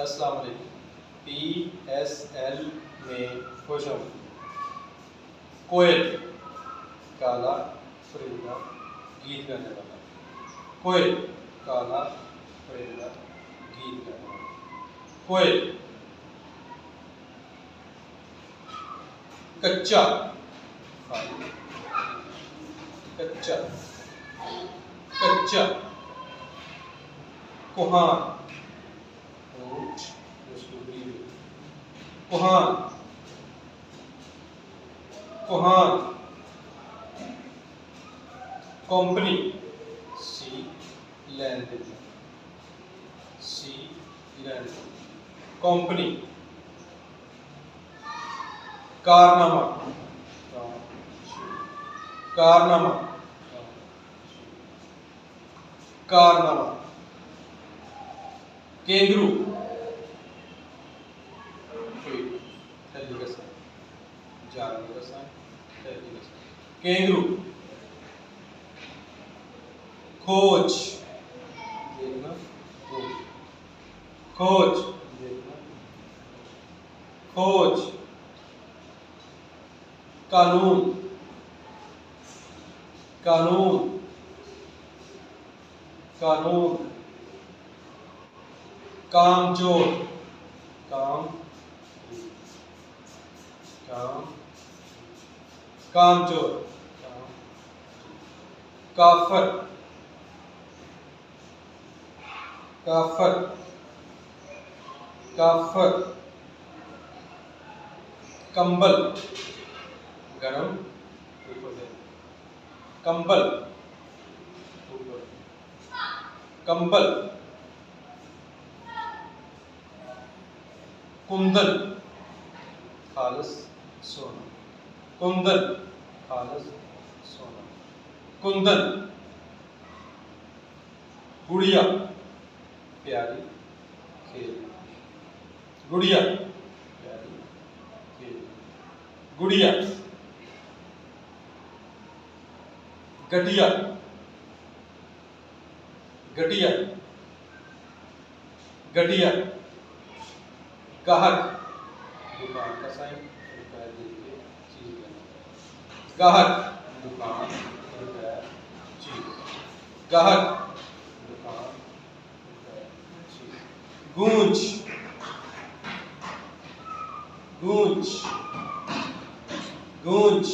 अस्सलाम वालेकुम। PSL में खुश हूँ। कोयल काला परिंदा गीत गाने वाला। कोयल काला परिंदा गीत गाने वाला। कोयल कच्चा कच्चा कच्चा कुहान कुहान कुहान कंपनी सी लैंड कंपनी कारनामा कारनामा कारनामा केंगरू केंगरू खोज खोज खोज कानून कानून कानून कामचोर काम काम कामचोर काफर काफर काफर कंबल गरम कंबल कंबल कुंदन खालस सोना कुंदन खालस सोना कुंदन गुड़िया प्यारी खेल गुड़िया प्यारी खेल गुड़िया गटिया गटिया गटिया गाहक दुकान का साइन रुपया दे चीज लेना गाहक दुकान रुपया चीज गाहक दुकान रुपया चीज गूंज गूंज गूंज